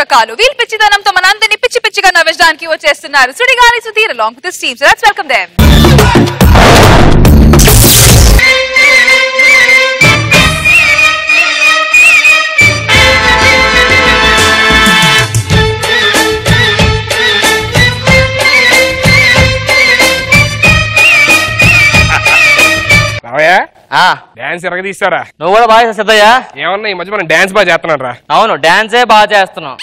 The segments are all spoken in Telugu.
రకాలు వీల్ పిచ్చిదనంతో మనందరినీ పిచ్చి పిచ్చిగా నవ్వించడానికి వచ్చేస్తున్నారు Sudigali Sudheer along with his team. So let's welcome them. Dance ఎరగదీస్తారా? నువ్వు కూడా బాగా చేస్తాయా? ఏమన్నా ఈ మధ్య మనం డాన్స్ బాగా చేస్తున్నాడు రా. అవును, డాన్సే బాగా చేస్తున్నాం.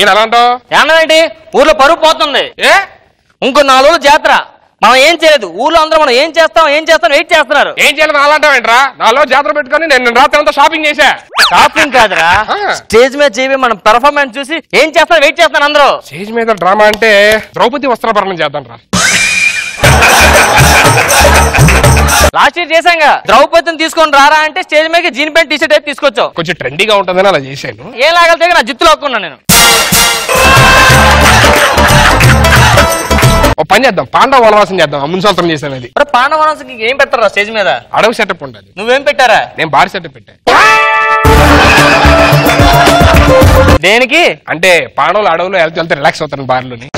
ఏం అలా అంటావు? ఏమన్నాంటి ఊర్లో పరువు పోతుంది. ఇంకో 4 రోజులు జాతర, మనం ఏం చేయలేదు. ఊర్లో అందరూ మనం ఏం చేస్తాం వెయిట్ చేస్తున్నారు. ఏం చేయాలి అలాంటావేంట్రా? 4 రోజులు జాతర పెట్టుకుని నేను రాత్రి అంతా షాపింగ్ చేశా. షాపింగ్ కాదురా, స్టేజ్ మీద చేయి మనం పెర్ఫార్మెన్స్ చూసి ఏం చేస్తాం వెయిట్ చేస్తున్నారు అందరూ. స్టేజ్ మీద డ్రామా అంటే ద్రౌపది వస్త్రాభరణం చేద్దాం రా. లాస్ట్ ఇయర్ చేశాంగా, ద్రౌపదిని తీసుకొని రారా అంటే స్టేజ్ మీద జీన్ ప్యాంట్ టీ షర్ట్ అయితే తీసుకొచ్చావు. కొంచెం ట్రెండీగా ఉంటుందని అలా చేశాను. ఏం లాగలితే నా జుత్తులో ఒక్కున్నా నేను. ఓ పని చేద్దాం, పాండవ వనవాసం చేద్దాం. మున్సల్తం చేశాను అది. పాండవ వనవాసం ఏం పెట్టారా స్టేజ్ మీద? అడవి సెటప్ ఉంటుంది. నువ్వేం పెట్టారా? నేను బార్ సెటప్ పెట్టా. దేనికి అంటే పాండవులు అడవులో వెళ్తే రిలాక్స్ అవుతాను బార్లోని.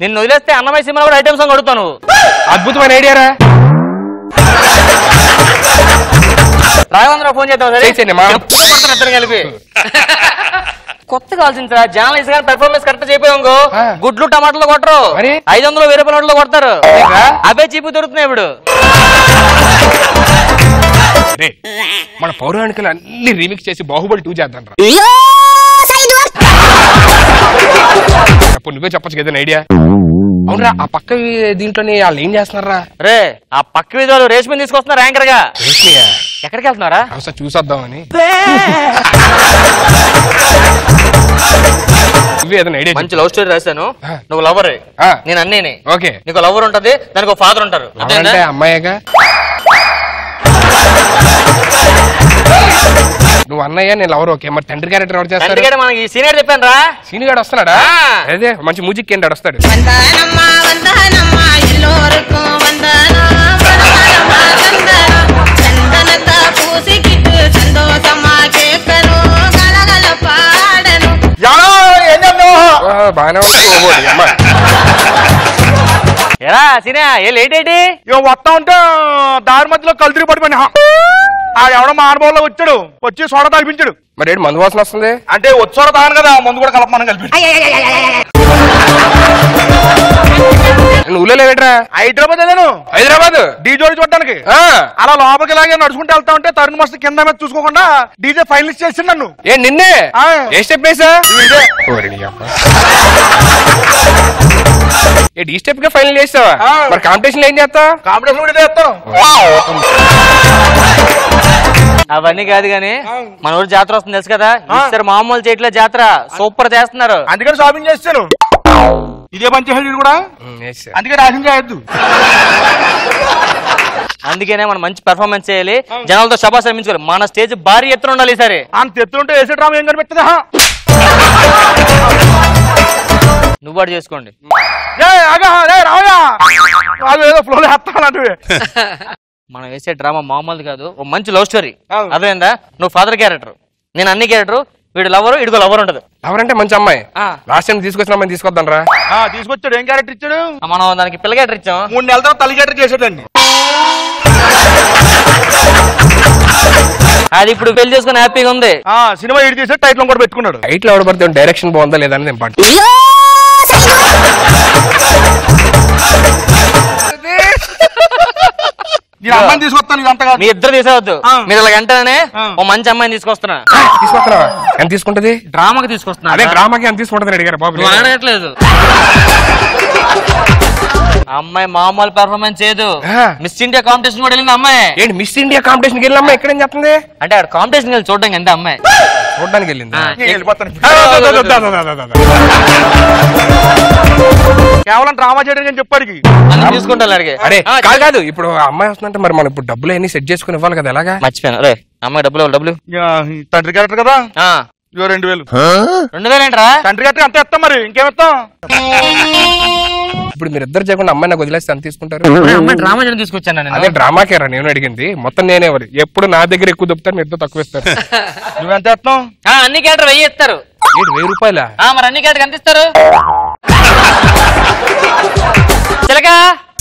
నిన్ను వదిలేస్తే అన్నమయ్య సినిమా కూడా ఐటమ్ సాంగ్ అడుగుతాను. అద్భుతమైన ఐడియారా. రాఘవేంద్ర ఫోన్ చేద్దాం కలిపి. కొత్తగా ఆలోచించరా, జర్నలిస్ట్ గారు పెర్ఫార్మెన్స్ కరెక్ట్ చేయకపోయావు గుడ్లు టమాటాలు కొట్టరు, 500 1000 నోట్లు కొడతారు. అవే చీపు దొరుకుతున్నాయి ఇప్పుడు. మన పౌరాణికలు అన్ని రీమిక్స్ చేసి బాహుబలి 2 చేద్దాం రా. నువ్వే చెప్పచ్చు కదా ఐడియా. అవునరా, ఆ పక్క దీంట్లోనే వాళ్ళు ఏం చేస్తున్నారా? రే, ఆ పక్క వీధిలో రేష్మి తీసుకొస్తున్నారు యాంకర్ గా. ఎక్కడికి వెళ్తున్నారా? ఒకసారి చూసొద్దామని. మంచి లవ్ స్టోరీ రాశాను. నువ్వు లవర్, నేను అన్నీని. ఓకే, నీకు లవర్ ఉంటది, దానికి ఒక ఫాదర్ ఉంటారు. అంటే అమ్మాయిగా నువ్వు అన్నయ్య, నేను లవర్. ఓకే, మరి తండ్రి క్యారెక్టర్ ఎవరు చేస్తారు? మనకి సీనియర్ చెప్పాను రా. సీనియర్ గారు వస్తున్నాడా? అదే మంచి మ్యూజిక్ ఏంటి వస్తాడు. బాగానే ఉంది. ఎరా సీనియా, ఏ లేట్ ఏంటి? వస్తా ఉంటే దారి మధ్యలో కలుతురి పడిపోయినా ఎవడో మా అనుభవంలో వచ్చాడు, వచ్చి సోడ తాగిపించాడు. మరి ఏంటి మందు వాసన వస్తుంది? అంటే వచ్చి సోడ తాగను కదా, మందు కూడా కలపమని కలిపి. నువ్వులే లేవేట్రా? హైదరాబాద్ అదేను. హైదరాబాద్ డీజోడి చూడడానికి అలా లోపలికి ఇలాగే నడుచుకుంటూ వెళ్తా ఉంటే తరుణ్ మస్తు కింద మీద చూసుకోకుండా డీజే ఫైనలిస్ట్ చేసిండు నన్ను. ఏ నిన్నే? ఏ స్టెప్ వేసా? ఈ స్టెప్ గా ఫైనల్ చేస్తావా? మరి కాంపిటీషన్ ఏం చేస్తావు? కాంపిటీషన్ కూడా చేస్తాం. అవన్నీ కాదు గాని మన ఊరు జాతర వస్తుంది తెలుసు కదా. ఈసారి మామూలు చేయట్లే, జాతర సూపర్ చేస్తున్నారు. అందుకని షాపింగ్ చేస్తాను. ఇదే పని చేసేది కూడా, అందుకే రాజం చేయొద్దు. అందుకనే మనం మంచి పెర్ఫార్మెన్స్ చేయాలి, జనాలతో శబాష్ అనిపించుకోవాలి. మన స్టేజ్ భారీ ఎత్తున ఉండాలి ఈసారి. అంత ఎత్తుంటే వేసే డ్రామా ఏం కనిపెట్టదా? నువ్వు అడు చేసుకోండి. మనం వేసే డ్రామా మామూలు కాదు, ఓ మంచి లవ్ స్టోరీ. అదేందా, నువ్వు ఫాదర్ క్యారెక్టర్, నేను అన్ని క్యారెక్టర్. వీడు లవరు, ఇడుకో లవర్ ఉంటది. లవర్ అంటే మంచి అమ్మాయి. లాస్ట్ టైం తీసుకొచ్చిన అమ్మాయి తీసుకొద్దాం రా. తీసుకొచ్చాడు. ఏం క్యారెక్టర్ ఇచ్చాడు? మనం దానికి పిల్ల క్యారెక్టర్ ఇచ్చాం. 3 నెలల తర్వాత తల్లి క్యారెక్టర్ చేసాడండి. అది ఇప్పుడు పెళ్లి చేసుకుని హ్యాపీగా ఉంది. సినిమా ఎడిట్ చేసి టైటిల్ కూడా పెట్టుకున్నాడు. టైటిల్ ఎవరు పడితే డైరెక్షన్ బాగుందా లేదా అని పాటు. అమ్మాయిని తీసుకొస్తాను. ఇదంతా మీ ఇద్దరు తీసేవద్దు, మీరు ఇలా గంటనే ఓ మంచి అమ్మాయిని తీసుకొస్తున్నా. తీసుకొస్తున్నావా? ఎంత తీసుకుంటది? డ్రామాకి తీసుకొస్తున్నా. అదే డ్రామాకి ఎంత తీసుకుంటది అడిగారు బాబు. అడగట్లేదు. అమ్మాయి మామూలు పెర్ఫార్మెన్స్ చేయదు. మిస్ ఇండియా కాంపిటీషన్ కూడా వెళ్ళింది అమ్మాయి. ఏంటి మిస్ ఇండియా కాంపిటీషన్ వెళ్ళిన అమ్మాయి ఎక్కడేం చెప్తుంది? అంటే అక్కడ కాంపిటీషన్ వెళ్ళి చూడడానికి ఎంత అమ్మాయి చూడడానికి వెళ్ళింది. కేవలం డ్రామా చేయడానికి చెప్పాడు. తీసుకుంటాను అడిగే. అరే కాదు, ఇప్పుడు అమ్మాయి వస్తుందంటే మరి మనం ఇప్పుడు డబ్బులు అన్ని సెట్ చేసుకుని ఇవ్వాలి కదా. ఎలాగా? మర్చిపోయాను. రే అమ్మాయి డబ్బులు తండ్రి క్యారెక్టర్ కదా, 2000. 2000 ఏంట్రా? తండ్రి క్యారెక్టర్ అంత ఇస్తాం, మరి ఇంకేమిస్తాం? ఇప్పుడు మీరు ఇద్దరు చేయకుండా అమ్మాయి నాకు వదిలేస్తే ఎంత తీసుకుంటారు? అమ్మాయి డ్రామా చేయడం తీసుకొచ్చాను నేను. అదే డ్రామాకేరా నేను అడిగింది, మొత్తం నేనేవారు ఎప్పుడు నా దగ్గర ఎక్కువ దొప్పుతారు, మీరు తక్కువ ఇస్తారు. నువ్వెంత వేస్తున్నావు? అన్ని క్యారెక్టర్ 1000 ఇస్తారు. 1000 రూపాయల? మరి అన్ని క్యారెక్టర్ ఎంత ఇస్తారు? చిలక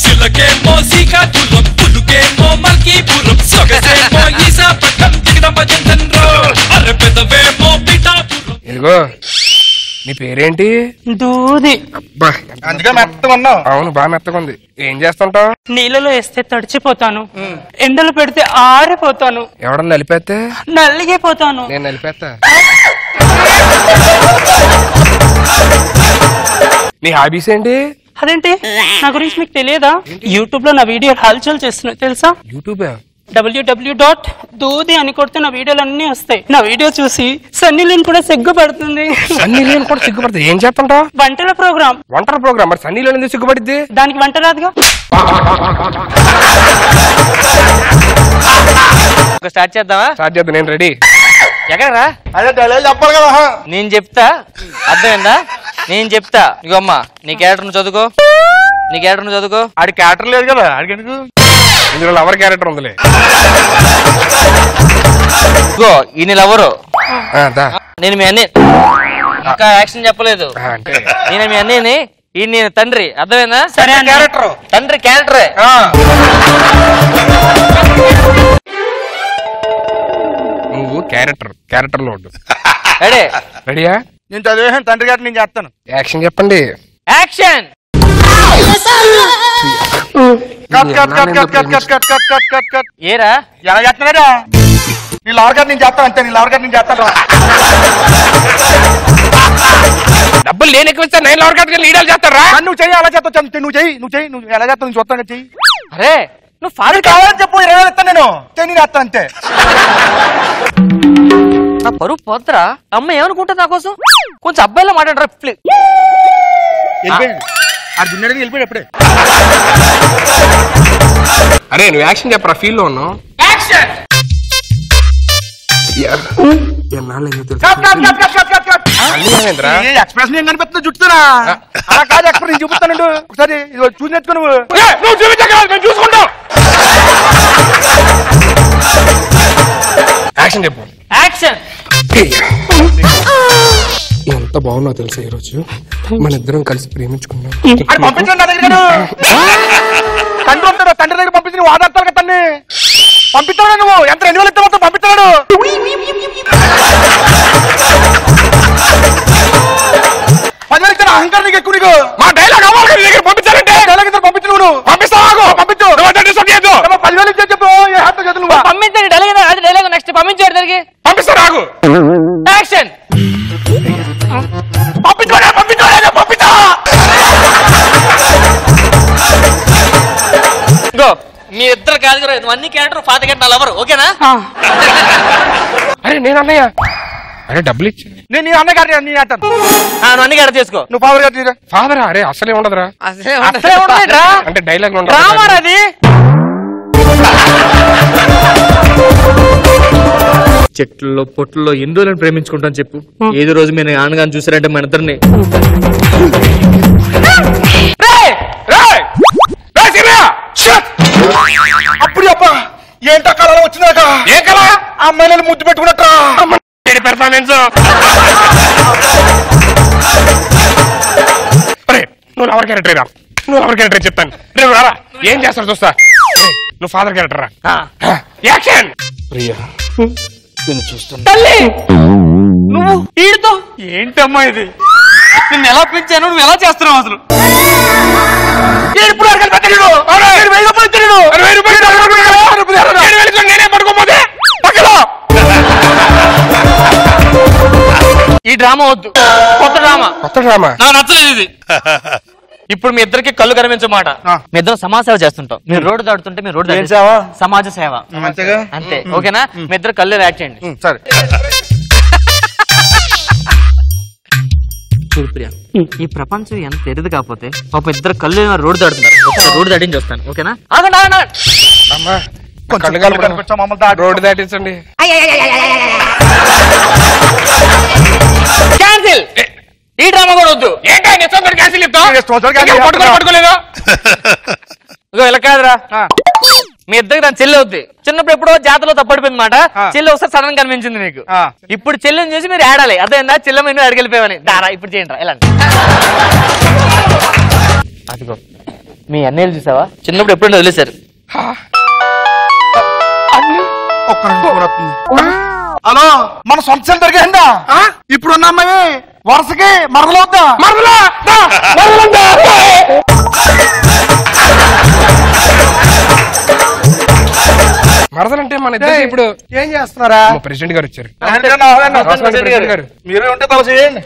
చిలకేమో శ్రీకాకుళం, పులుకేమో మల్కీపురం, సొగసేమో ఈశాపట్నం, దిగడమ జంటన్రో, అరపెదవేమో పిఠాపురం. ఇదిగో నీ పేరేంటి? దూది. అబ్బా అందుకే మెత్తగా ఉన్నావు. అవును, బాగా మెత్తగా ఉంది. ఏం చేస్తుంటావు? నీళ్ళలో వేస్తే తడిచిపోతాను, ఎండలు పెడితే ఆరిపోతాను, ఎవడన్నా నలిపేస్తే నల్లిగిపోతాను. నేను నలిపేస్తా. నీ హాబీస్ ఏంటి? అదేంటి నా గురించి మీకు తెలియదా? యూట్యూబ్ లో నా వీడియో హల్చల్ చేస్తున్నాయి తెలుసా? యూట్యూబ్? www.దూది అని కొడితే నా వీడియోలు అన్ని వస్తాయి. నా వీడియో చూసి సన్నీ లియోన్ కూడా సిగ్గుపడుతుంది. సన్నీ లియోన్ కూడా సిగ్గుపడుతుంది? ఏం చేస్తుంటావు? వంటల ప్రోగ్రామ్. వంటల ప్రోగ్రామ్? మరి సన్నీ లియోన్ ఎందుకు సిగ్గుపడిద్ది? దానికి వంట రాదుగా. స్టార్ట్ చేద్దామా? స్టార్ట్ చేద్దాం, నేను రెడీ. ఎక్కడరా? అదే డైలాగ్ చెప్పాలి కదా. నేను చెప్తా, అర్థమైందా? నేను చెప్తా. ఇగో అమ్మా, నీ క్యారెక్టర్ ను చదువుకో, నీ క్యారెక్టర్ ను చదువుకో. ఆడి క్యారెక్టర్ లేదు కదా, ఆడికి ఎందుకు? ఇందులో లవర్ క్యారెక్టర్ ఉందిలే. ఇగో ఈయన లవరు, దా. నేను మీ అన్నీ. ఇంకా యాక్షన్ చెప్పలేదు. అంటే నేను మీ అన్నీని, ఈయన నేను తండ్రి, అర్థమైందా? సరే క్యారెక్టర్ తండ్రి క్యారెక్టరే. నువ్వు క్యారెక్టర్ లో ఉండు. రెడీ? రెడీయా? నేను చదివేసాను తండ్రి గారు, నేను చేస్తాను. యాక్షన్ చెప్పండి. Action. Cut cut cut cut cut cut cut cut cut cut cut. ఏరా ఎలా చేస్తున్నారా? నీ లవర్ గారు నేను చేస్తాను అంతే, నీ లవర్ గారు నేను చేస్తాను. డబ్బులు నేను ఎక్కువ ఇస్తాను, నేను లవర్ కట్టుకుని లీడర్ చేస్తారా? నువ్వు చెయ్యి, అలా చేస్తావు. నువ్వు చెయ్యి, నువ్వు ఎలా చేస్తావు? నేను చూస్తాను, చెయ్యి. అరే నువ్వు ఫాదర్ కావాలని చెప్పు, 20,000 ఇస్తాను నేను. నేను చేస్తాను అంతే. నా పరువు పోతరా? అమ్మ ఏమనుకుంటుంది నా కోసం? కొంచెం అబ్బాయిలో మాట్లాడరా. వెళ్ళిపోయాడు, ఆడు దున్నడికి వెళ్ళిపోయాడు అప్పుడే. అరే నువ్వు యాక్షన్ చెప్పరా, ఫీల్ లో ఉన్నావు. ఎక్స్ప్రెషన్ ఏం కనిపిస్తుందో చుట్టూనా? అలా కాదు, ఎక్స్ప్రెస్ నేను చూపిస్తానండు ఒకసారి. చూసి నెట్టుకో నువ్వు. చూసుకుంటావు. యాక్షన్ చెప్పు. యాక్షన్. ఎంత బాగున్నావు తెలుసా ఈరోజు, మన ఇద్దరం కలిసి ప్రేమించుకున్నాం. అది పంపించండి నా దగ్గర. తండ్రి ఉంటాడు, తండ్రి దగ్గర పంపించి నువ్వు ఆధార్ కదా తన్ని పంపిస్తాడు. నువ్వు ఎంత 2,000 ఇస్తే మొత్తం పంపిస్తాడు. పదివేలు ఇచ్చిన అహంకారం నీకు ఎక్కువ. నీకు మా డైలాగ్ అవ్వాలి దగ్గర పంపించాలంటే డైలాగ్ ఇద్దరు పంపించు. నువ్వు పంపిస్తావు. పంపించు. 10,000 ఇచ్చే చెప్పు. ఏ హాతో చేతులు నువ్వు పంపించండి. డైలాగ్ అది డైలాగ్ నెక్స్ట్ పంపించాడు దానికి. పంపిస్తా. రాగు. యాక్షన్. పంపిస్తా. గో. మీ ఇద్దరు కాదు కదా, నువ్వు అన్ని క్యారెక్టర్ ఫాదర్ గంట లవర్, ఓకేనా? అరే నేను అన్నయ్య. అరే డబ్బులు ఇచ్చి నేను అన్న గారిని నేను అంటాను. నువ్వు అన్ని క్యారెక్టర్ చేసుకో. నువ్వు ఫాదర్ గారు ఫాదరా? అరే అసలే ఉండదురా. అసలే ఉండదురా అంటే డైలాగ్ రామారది. చెట్లలో పొట్టుల్లో ఎన్ని రోజులను ప్రేమించుకుంటాను చెప్పు. ఏదో రోజు మీరు నాన్నగారిని చూసారంటే మన ఇద్దరిని అప్పుడు అబ్బా ఏంటో కళలో వచ్చినాక ఏ కళ? అమ్మాయిలను ముద్దు పెట్టుకున్నట్ట పెర్ఫార్మెన్స్. నువ్వు లవర్ క్యారెక్టర్ రా, నువ్వు లవర్ క్యారెక్టర్ చెప్తాను. రేపు రారా, ఏం చేస్తాడు చూస్తా. నువ్వు ఫాదర్ క్యారెక్టర్ రా. యాక్షన్. ప్రియా నేను చూస్తున్నా. తల్లి నువ్వు వీడితో ఏంటమ్మా ఇది? నిన్ను ఎలా పెంచాను, నువ్వు ఎలా చేస్తున్నావు అసలు? నేనే పడుకోపోతే ఈ డ్రామా వద్దు, కొత్త డ్రామా. కొత్త డ్రామా నాకు నచ్చలేదు ఇది. ఇప్పుడు మీ ఇద్దరికి కళ్ళు కనిపించమాట. మీ ఇద్దరు సమాజ సేవ చేస్తుంటాం. మీరు రోడ్డు దాడుతుంటే మీరు రోడ్డు సమాజ సేవ అంతేగా? అంతే, ఓకేనా? మీ ఇద్దరు కళ్ళు యాక్ట్ చేయండి. సరే. చూడు ప్రియా, ఈ ప్రపంచం ఎంత ఎరుదు కాకపోతే పాప ఇద్దరు కళ్ళు రోడ్డు దాడుతున్నారు. రోడ్డు దాటించి వస్తాను, ఓకేనా? ఆగండి ఆగండి. అమ్మా కొంచెం కనిపించాం మమ్మల్ని దాటి. రోడ్డు దాటించండి. క్యాన్సిల్. ఈ డ్రామా కూడా వద్దు. ఏంటో నిజంగా క్యాన్సిల్ పట్టుకోలేదు. ఇగో ఇలా కాదురా, మీ ఇద్దరికి దాని చెల్లి అవుద్ది. చిన్నప్పుడు ఎప్పుడో జాతరలో తప్పడిపోయింది మాట. చెల్లి ఒకసారి సడన్ కనిపించింది మీకు. ఇప్పుడు చెల్లిని చూసి మీరు ఆడాలి. అదేందా చెల్లెమ్మ మీరు అడిగెళ్ళిపోయావని. దారా ఇప్పుడు చేయండి రా. ఇలా అదిగో మీ అన్నయ్యలు చూసావా, చిన్నప్పుడు ఎప్పుడైనా వదిలేశారు. హలో, మన సొంత సెల్ దొరికిందా? ఇప్పుడు ఉన్న అమ్మాయి వరుసకి మరదలవుద్దా? మరదలంటే మన ఇద్దరు ఇప్పుడు ఏం చేస్తున్నారా? ప్రెసిడెంట్ గారు వచ్చారు. మీరే ఉంటే తల చేయండి.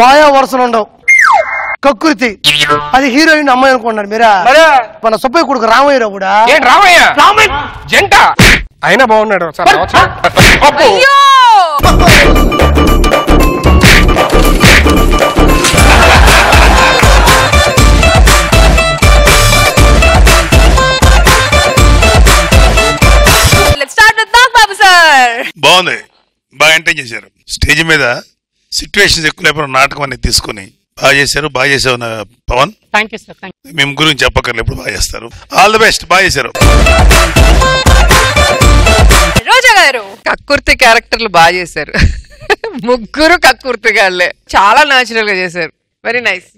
వాయా వరుసలు ఉండవు, కక్కుర్తి. అది హీరోయిన్ అమ్మాయి అనుకున్నారు మీరా? మన సుబ్బయ్య కొడుకు రామయ్యరావు కూడా. ఏంటి రామయ్య? జంట అయినా బాగున్నాడు. అయ్యో బాగుంది, బాగా ఎంటర్టైన్ చేశారు. స్టేజ్ మీద సిచ్యువేషన్స్ ఎక్కువ లేకపోతే నాటకం అనేది తీసుకుని బాగా చేశారు. బాగా చేసావు పవన్. Thank you sir. మేము గురించి చెప్పక్కర్లేదు, ఎప్పుడు బాగా చేస్తారు. ఆల్ ది బెస్ట్, బాగా చేశారు. రోజా గారు కక్కుర్తి క్యారెక్టర్లు బాగా చేశారు. ముగ్గురు కక్కుర్తిగాళ్లే, చాలా న్యాచురల్ గా చేశారు. Very nice.